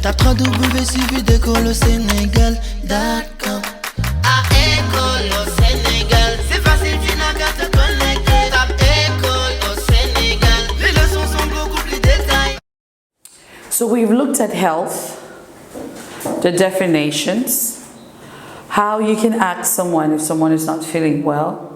Tape www.suividecolosénégal.com. À École au Sénégal, c'est facile, tu n'as qu'à te connecter. Tape École au Sénégal, les leçons sont beaucoup plus détaillées. So we've looked at health, the definitions, how you can ask someone if someone is not feeling well,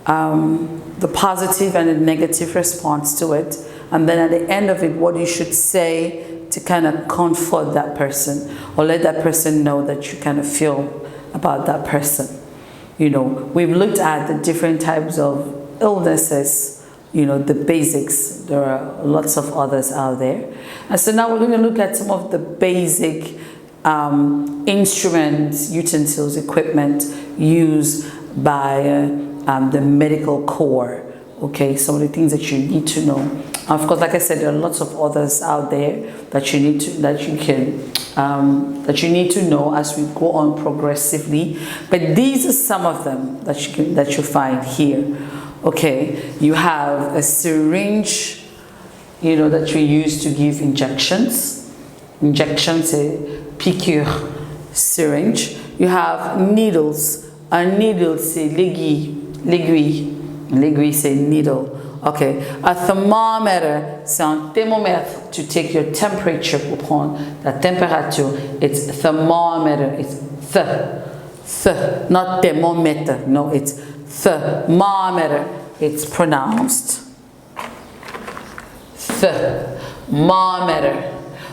the positive and the negative response to it, and then at the end of it, what you should say to kind of comfort that person or let that person know that you kind of feel about that person. You know, we've looked at the different types of illnesses, you know, the basics. There are lots of others out there. And so now we're going to look at some of the basic instruments, utensils, equipment used by the medical corps. Okay, some of the things that you need to know. Of course, like I said, there are lots of others out there that you need to need to know as we go on progressively. But these are some of them that you find here. Okay, you have a syringe, you know, that we use to give injections. Injections, a piqûre syringe. You have needles. A needle, c'est l'aiguille. L'aiguille, c'est needle. Okay. A thermometer, c'est un thermomètre to take your temperature, pour prendre la température. It's thermometer. It's not thermometer. No, it's thermometer. It's pronounced thermometer.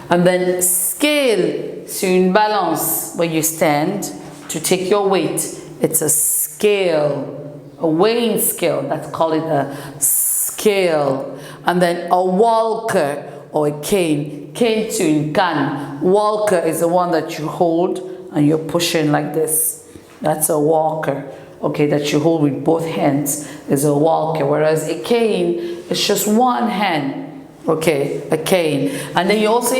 And then scale, c'est une balance where you stand to take your weight. It's a scale. A weighing scale, that's called it a scale. And then a walker or a cane. Cane to une canne. Walker is the one that you hold and you're pushing like this. That's a walker. Okay, that you hold with both hands is a walker. Whereas a cane is just one hand. Okay, a cane. And then you also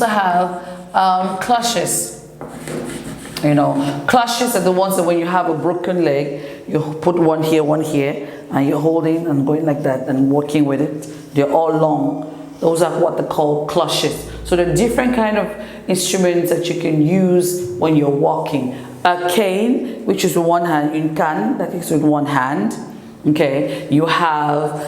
have clutches. You know, clutches are the ones that when you have a broken leg, you put one here, and you're holding and going like that and working with it. They're all long. Those are what they call clutches. So there are different kind of instruments that you can use when you're walking. A cane, which is with one hand, une canne, that is with one hand. Okay, you have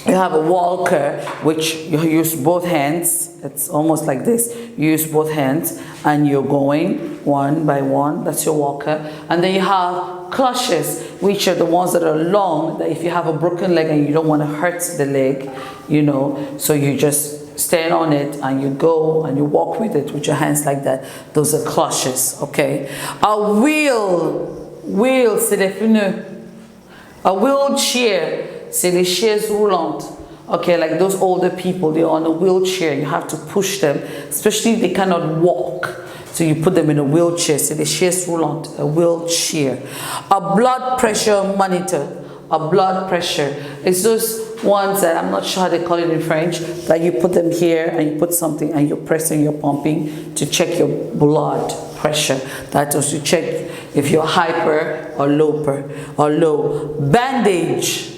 a walker, which you use both hands. It's almost like this. You use both hands and you're going one by one. That's your walker. And then you have clutches, which are the ones that are long, that if you have a broken leg and you don't want to hurt the leg, you know, so you just stand on it and you go and you walk with it with your hands like that. Those are clutches, okay? A wheel, c'est les pneus. A wheelchair, c'est les chaises roulantes. Okay, like those older people, they're on a wheelchair. You have to push them, especially if they cannot walk. So you put them in a wheelchair. C'est les chaises roulantes, a wheelchair. A blood pressure monitor. A blood pressure. It's those ones that I'm not sure how they call it in French, that you put them here and you put something and you're pressing, you're pumping to check your blood pressure. That is to check if you're hyper or low. Bandage.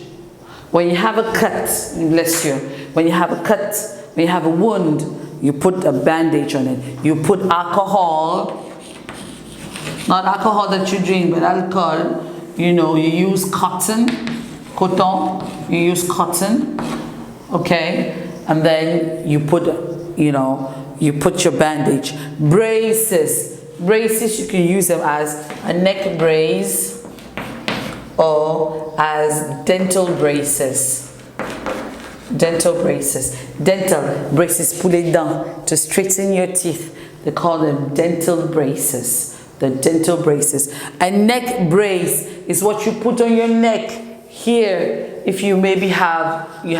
When you have a cut, bless you. When you have a cut, when you have a wound, you put a bandage on it. You put alcohol, not alcohol that you drink, but alcohol. You know, you use coton, you use cotton, okay? And then you put, you know, you put your bandage. Braces, you can use them as a neck brace or as dental braces. Dental braces pour les dents, to straighten your teeth. They call them dental braces. The dental braces. A neck brace is what you put on your neck here. If you maybe hurt your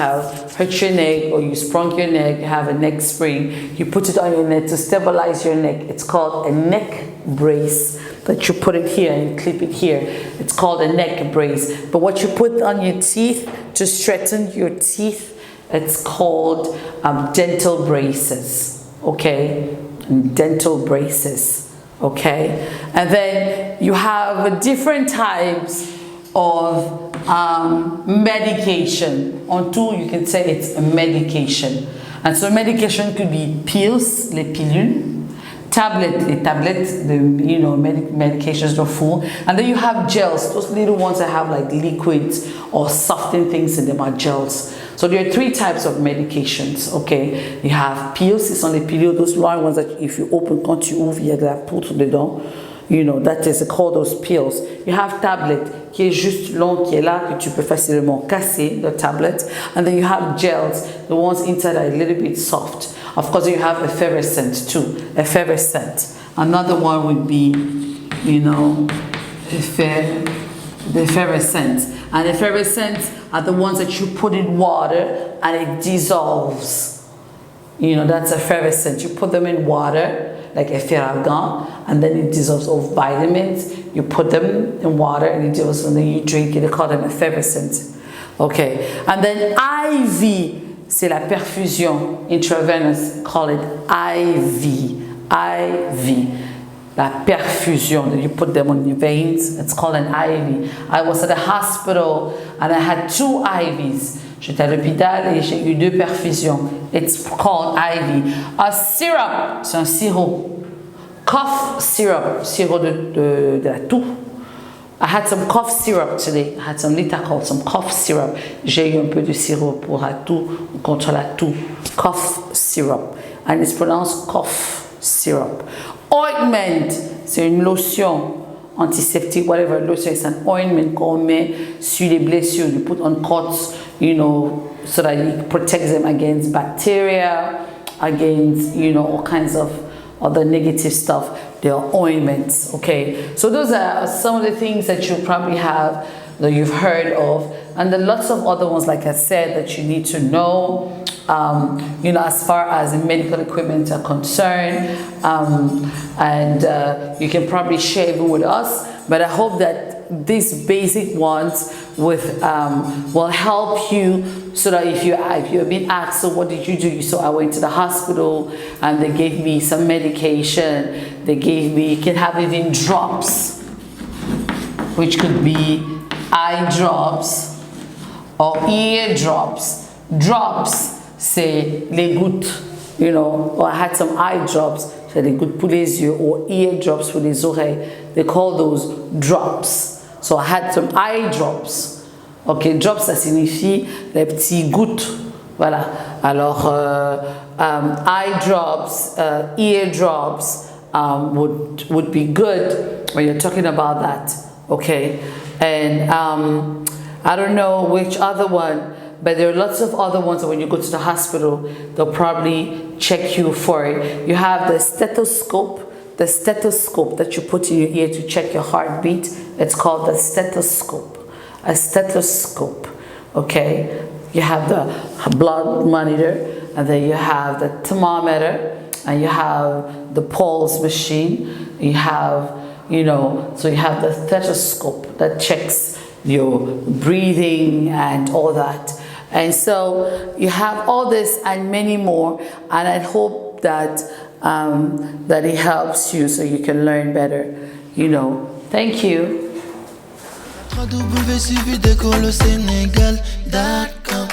neck or you sprung your neck, you have a neck sprain, you put it on your neck to stabilize your neck. It's called a neck brace. That you put it here and you clip it here. It's called a neck brace. But what you put on your teeth to straighten your teeth, it's called dental braces. Okay, dental braces. Okay, and then you have different types of medication. On two, you can say it's a medication. And so medication could be pills, les pilules, les tablettes, the medications are full, and then you have gels, those little ones that have like liquids or softening things in them are gels. So there are 3 types of medications, okay? You have pills, it's on les pilules, those long ones that if you open, quand tu ouvres, il y a de la poudre dedans. That is called those pills. You have tablet, qui est juste long, qui est là, que tu peux facilement casser, the tablet. And then you have gels, the ones inside are a little bit soft. Of course, you have effervescent too, effervescent. Another one would be, the effervescent. And effervescent are the ones that you put in water and it dissolves. That's effervescent. You put them in water, like efferalgan, and then it dissolves. Of vitamins, you put them in water and it dissolves, and then you drink it. They call them effervescent. Okay, and then IV, c'est la perfusion, intravenous, call it IV. La perfusion, that you put them on your veins, it's called an IV. I was at a hospital and I had 2 IVs. J'étais à l'hôpital et j'ai eu 2 perfusions. It's called IV. A syrup, c'est un sirop. Cough syrup, sirop de la toux. I had some cough syrup today. I had some Litacol, some cough syrup. J'ai eu un peu de sirop pour la toux, contre la toux. Cough syrup. And it's pronounced cough syrup. Ointment, c'est une lotion antiseptique, whatever. Lotion is an ointment qu'on met sur les blessures. You put on cuts, so that it protects them against bacteria, against, all kinds of other negative stuff. They are ointments, okay? So those are some of the things that you probably have, that you've heard of. And then lots of other ones, like I said, that you need to know. As far as the medical equipment are concerned, and you can probably share even with us, but I hope that these basic ones will help you, so that if you're being asked, so what did you do? So I went to the hospital and they gave me some medication. You can have even drops, which could be eye drops or ear drops. Drops, c'est les gouttes, or I had some eye drops, c'est des gouttes pour les yeux, or ear drops pour les oreilles. They call those drops. So I had some eye drops. Okay, drops, ça signifie les petits gouttes. Voilà. Alors, eye drops, ear drops would be good when you're talking about that. Okay, and I don't know which other one. But there are lots of other ones that when you go to the hospital, they'll probably check you for it. You have the stethoscope that you put in your ear to check your heartbeat. It's called the stethoscope. A stethoscope, okay? You have the blood monitor, and then you have the thermometer, and you have the pulse machine. You have, so you have the stethoscope that checks your breathing and all that. And so you have all this and many more, and I hope that that it helps you so you can learn better. Thank you. www.suividecolosénégal.com